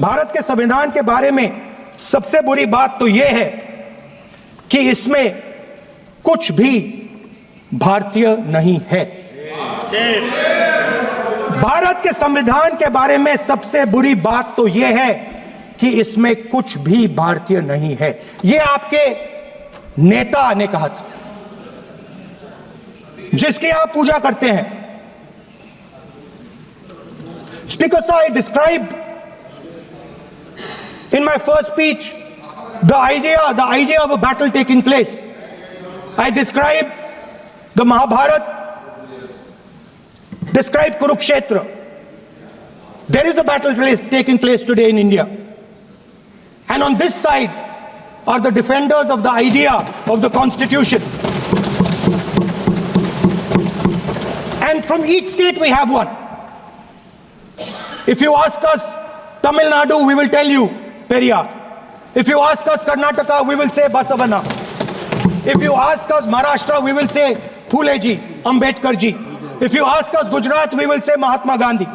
भारत के संविधान के बारे में सबसे बुरी बात तो यह है कि इसमें कुछ भी भारतीय नहीं है। भारत के संविधान के बारे में सबसे बुरी बात तो यह है कि इसमें कुछ भी भारतीय नहीं है। यह आपके नेता ने कहा था, जिसकी आप पूजा करते हैं। Speaker sir, I described in my first speech the idea of a battle taking place. I described the Mahabharata, described Kurukshetra. There is a battle taking place today in India. And on this side are the defenders of the idea of the Constitution. And from each state we have one. If you ask us Tamil Nadu, we will tell you Periyar. If you ask us Karnataka, we will say Basavana. If you ask us Maharashtra, we will say Phule ji, Ambedkar ji. If you ask us Gujarat, we will say Mahatma Gandhi.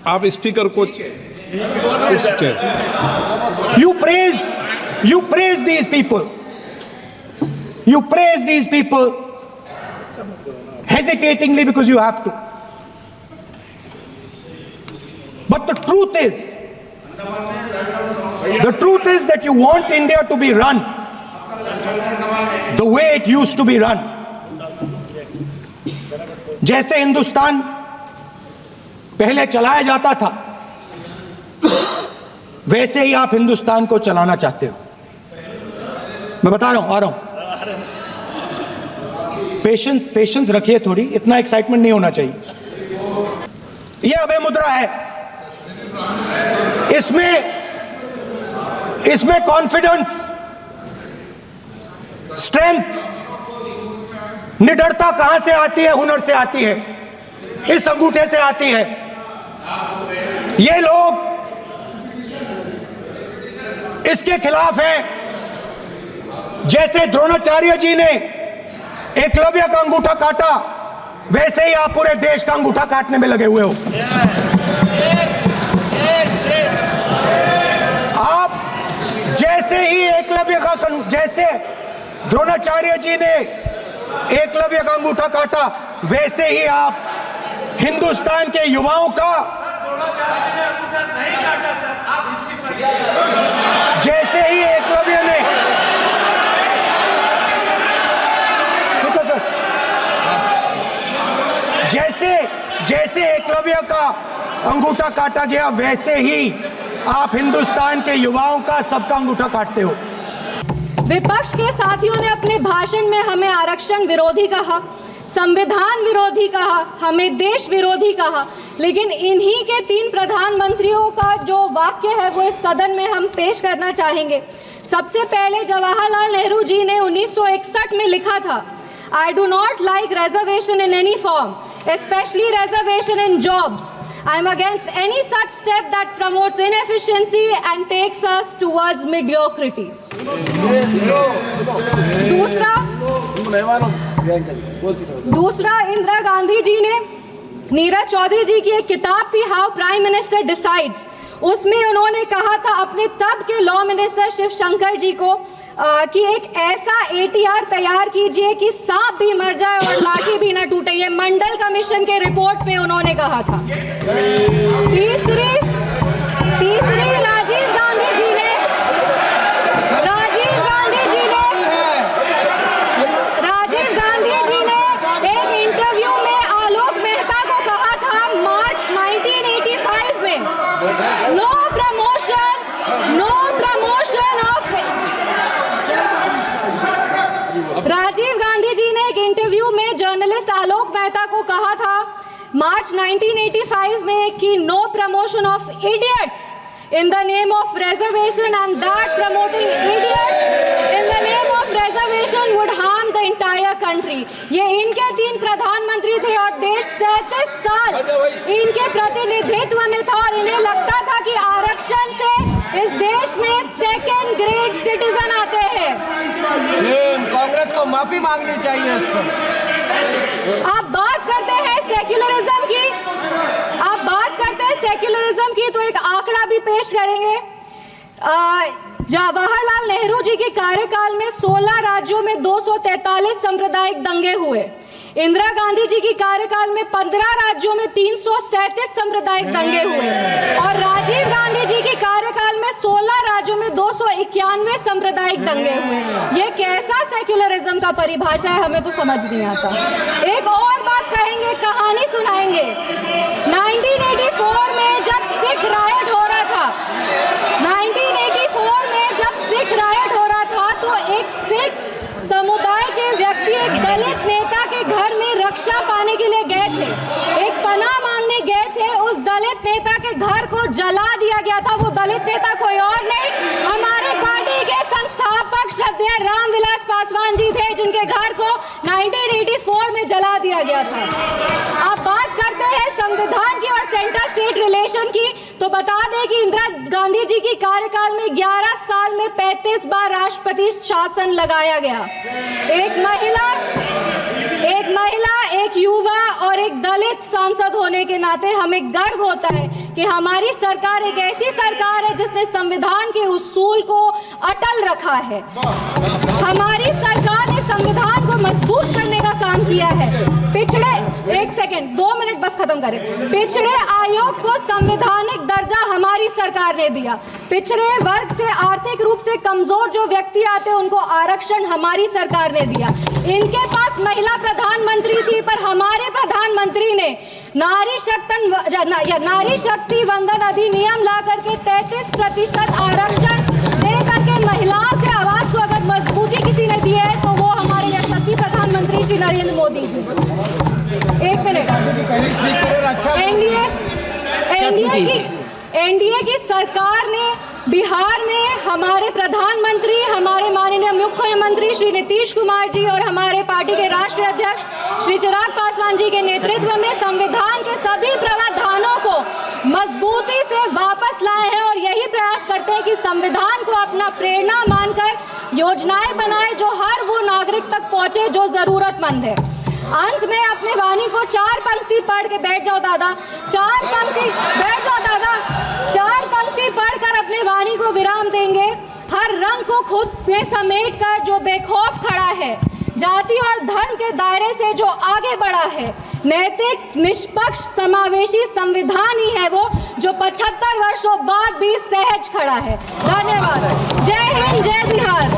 आप speaker को You praise these people. You praise these people hesitatingly because you have to. But the truth is that you want India to be run the way it used to be run. जैसे हिंदुस्तान पहले चलाया जाता था, वैसे ही आप हिंदुस्तान को चलाना चाहते हो। मैं बता रहा हूं, आ रहा हूं। पेशेंस रखिए थोड़ी, इतना एक्साइटमेंट नहीं होना चाहिए। यह अभय मुद्रा है। इसमें कॉन्फिडेंस, स्ट्रेंथ, निडरता कहां से आती है? हुनर से आती है, इस अंगूठे से आती है। ये लोग इसके खिलाफ हैं। जैसे द्रोणाचार्य जी ने एकलव्य का अंगूठा काटा, वैसे ही आप पूरे देश का अंगूठा काटने में लगे हुए हो। आप जैसे ही जैसे द्रोणाचार्य जी ने एकलव्य का अंगूठा काटा, वैसे ही आप हिंदुस्तान के युवाओं का, जैसे ही एकलव्य ने, जैसे एकलव्य का अंगूठा काटा गया, वैसे ही आप हिंदुस्तान के युवाओं का, सबका अंगूठा काटते हो। विपक्ष के साथियों ने अपने भाषण में हमें आरक्षण विरोधी कहा, संविधान विरोधी कहा, हमें देश विरोधी कहा, लेकिन इन्हीं के 3 प्रधानमंत्रियों का जो वाक्य है वो इस सदन में हम पेश करना चाहेंगे। सबसे पहले जवाहरलाल नेहरू जी ने 1961 में लिखा था, I do not like reservation in any form, especially reservation in jobs. I am against any such step that promotes inefficiency and takes us towards mediocrity. दूसरा इंदिरा गांधी जी ने, नीरज चौधरी जी की एक किताब थी हाउ प्राइम मिनिस्टर डिसाइड्स, उसमें उन्होंने कहा था अपने तब के लॉ मिनिस्टर शिव शंकर जी को कि एक ऐसा ATR तैयार कीजिए कि सांप भी मर जाए और लाठी भी न टूटे। ये मंडल कमीशन के रिपोर्ट पे उन्होंने कहा था। तीसरी राजीव गांधी जी ने एक इंटरव्यू में आलोक मेहता को कहा था मार्च 1985 में, no promotion of. Rajiv Gandhi ji ने एक इंटरव्यू में जर्नलिस्ट आलोक मेहता को कहा था मार्च 1985 में कि no promotion of idiots in the name of reservation, and that promoting idiots in the name of reservation would harm the entire country. ये इनके 3 प्रधानमंत्री थे और देश 37 साल इनके प्रतिनिधित्व में था और इन्हें लगता था कि आरक्षण से इस देश में सेकेंड ग्रेड सिटीजन आते हैं। कांग्रेस को माफी मांगनी चाहिए इस पर। आप बात करते हैं सेक्युलरिज्म की, आप बात करते हैं सेक्युलरिज्म की तो एक आंकड़ा भी पेश करेंगे। जवाहरलाल नेहरू जी के कार्यकाल में 16 राज्यों में 243 सांप्रदायिक दंगे हुए। इंदिरा गांधी जी की कार्यकाल में 15 राज्यों में 337 सांप्रदायिक दंगे हुए और राजीव गांधी जी के कार्यकाल में 16 राज्यों में 291 सांप्रदायिक दंगे हुए। ये कैसा सेक्युलरिज्म का परिभाषा है, हमें तो समझ नहीं आता। एक और बात कहेंगे, कहानी सुनाएंगे। 1984 में जब सिख रायट हो रहा था, 1984 में जब सिख रायट हो रहा था तो एक सिख समुदाय के व्यक्ति एक दलित नेता के घर में रक्षा पाने के लिए गए थे, एक पनाह मांगने गए थे। उस दलित नेता के घर को जला दिया गया था। वो दलित नेता कोई और नहीं, हमारे पार्टी के संस्थापक श्रद्धेय रामविलास पासवान जी थे, जिनके घर को 1984 में जला दिया गया था। अब बात करते हैं संविधान की और सेंटर स्टेट रिलेशन की, तो बता दें कि इंदिरा गांधी जी की कार्यकाल में 11 साल में 35 बार राष्ट्रपति शासन लगाया गया। एक महिला, एक युवा और एक दलित सांसद होने के नाते हमें गर्व होता है कि हमारी सरकार एक ऐसी सरकार है जिसने संविधान के उसूल को अटल रखा है। हमारी सरकार ने संविधान को मजबूत करने का काम किया है। एक सेकंड 2 मिनट बस खत्म करें। पिछड़े आयोग को संवैधानिक दर्जा हमारी सरकार ने दिया। पिछड़े वर्ग से आर्थिक रूप से कमजोर जो व्यक्ति आते हैं उनको आरक्षण हमारी सरकार ने दिया। इनके पास महिला प्रधानमंत्री थी, पर हमारे प्रधानमंत्री ने नारी शक्ति वंदन अधिनियम ला करके 33% आरक्षण दे करके महिलाओं के आवाज को अगर मजबूती किसी ने दी है तो वो हमारे यशस्वी प्रधानमंत्री श्री नरेंद्र मोदी जी। एक मिनट, एनडीए की सरकार ने बिहार में हमारे प्रधानमंत्री, हमारे माननीय मुख्यमंत्री श्री नीतीश कुमार जी और हमारे पार्टी के राष्ट्रीय अध्यक्ष श्री चिराग पासवान जी के नेतृत्व में संविधान के सभी प्रावधानों को मजबूती से वापस लाए हैं और यही प्रयास करते हैं कि संविधान को अपना प्रेरणा मानकर योजनाएं बनाए जो हर वो नागरिक तक पहुंचे जो जरूरतमंद है। अंत में अपने वाणी को 4 पंक्ति पढ़ के बैठ जाओ दादा, 4 पंक्ति बैठ जाओ दादा, 4 पंक्ति पढ़कर अपने वाणी को विराम देंगे। हर रंग को खुद में समेट कर जो बेखौफ खड़ा है, जाति और धर्म के दायरे से जो आगे बढ़ा है, नैतिक निष्पक्ष समावेशी संविधान ही है वो जो 75 वर्षों बाद भी सहज खड़ा है। धन्यवाद। जय हिंद, जय बिहार।